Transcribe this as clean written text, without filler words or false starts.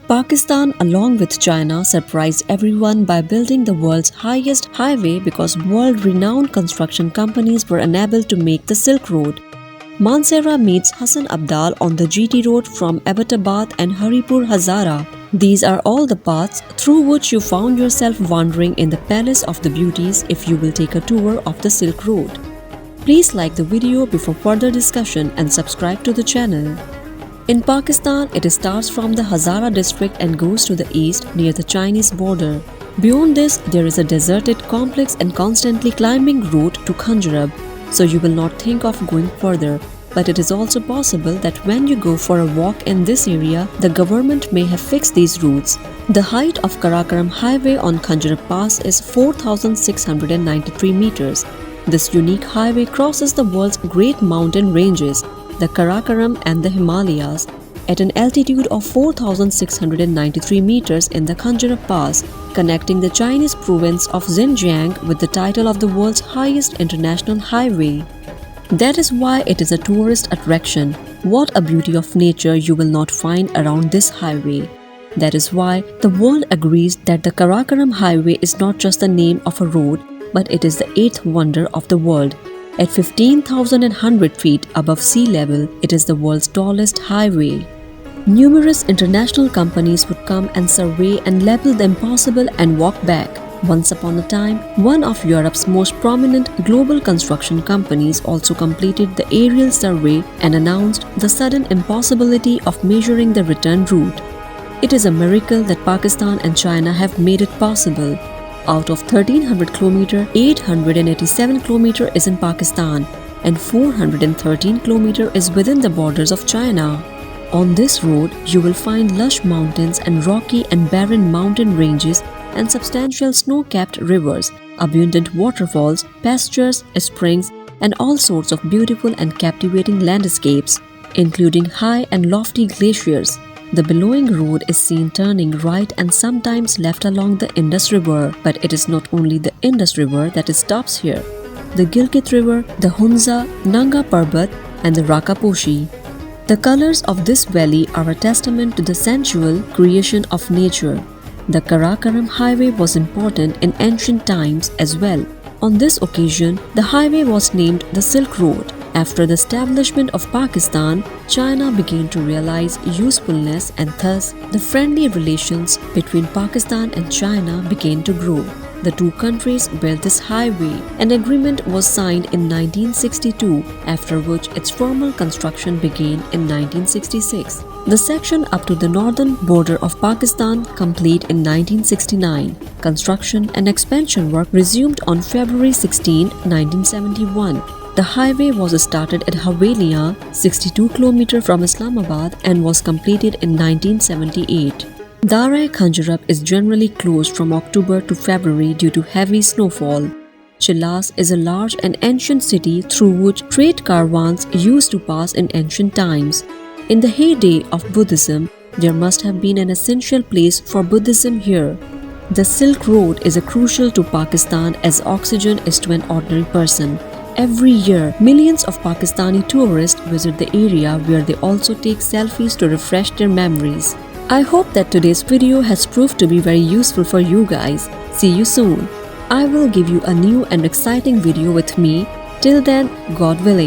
Pakistan, along with China, surprised everyone by building the world's highest highway because world-renowned construction companies were unable to make the Silk Road. Mansehra meets Hassan Abdal on the GT Road from Abbottabad and Haripur Hazara. These are all the paths through which you found yourself wandering in the Palace of the Beauties if you will take a tour of the Silk Road. Please like the video before further discussion and subscribe to the channel. In Pakistan, it starts from the Hazara district and goes to the east near the Chinese border. Beyond this, there is a deserted, complex and constantly climbing route to Khanjarab, so you will not think of going further. But it is also possible that when you go for a walk in this area, the government may have fixed these routes. The height of Karakoram Highway on Khanjarab Pass is 4,693 meters. This unique highway crosses the world's great mountain ranges, the Karakoram and the Himalayas, at an altitude of 4,693 meters in the Khanjarab Pass, connecting the Chinese province of Xinjiang with the title of the world's highest international highway. That is why it is a tourist attraction. What a beauty of nature you will not find around this highway. That is why the world agrees that the Karakoram Highway is not just the name of a road, but it is the eighth wonder of the world. At 15,100 feet above sea level, it is the world's tallest highway. Numerous international companies would come and survey and level the impossible and walk back. Once upon a time, one of Europe's most prominent global construction companies also completed the aerial survey and announced the sudden impossibility of measuring the return route. It is a miracle that Pakistan and China have made it possible. Out of 1300 km, 887 km is in Pakistan and 413 km is within the borders of China. On this road, you will find lush mountains and rocky and barren mountain ranges and substantial snow-capped rivers, abundant waterfalls, pastures, springs, and all sorts of beautiful and captivating landscapes, including high and lofty glaciers. The billowing road is seen turning right and sometimes left along the Indus River, but it is not only the Indus River that stops here. The Gilgit River, the Hunza, Nanga Parbat, and the Rakaposhi. The colors of this valley are a testament to the sensual creation of nature. The Karakoram Highway was important in ancient times as well. On this occasion, the highway was named the Silk Road. After the establishment of Pakistan, China began to realize usefulness and thus the friendly relations between Pakistan and China began to grow. The two countries built this highway. An agreement was signed in 1962, after which its formal construction began in 1966. The section up to the northern border of Pakistan complete in 1969. Construction and expansion work resumed on February 16, 1971. The highway was started at Hawelia, 62 km from Islamabad and was completed in 1978. Dara-e-Khanjarab is generally closed from October to February due to heavy snowfall. Chilas is a large and ancient city through which trade caravans used to pass in ancient times. In the heyday of Buddhism, there must have been an essential place for Buddhism here. The Silk Road is crucial to Pakistan as oxygen is to an ordinary person. Every year, millions of Pakistani tourists visit the area where they also take selfies to refresh their memories. I hope that today's video has proved to be very useful for you guys. See you soon. I will give you a new and exciting video with me. Till then, God willing.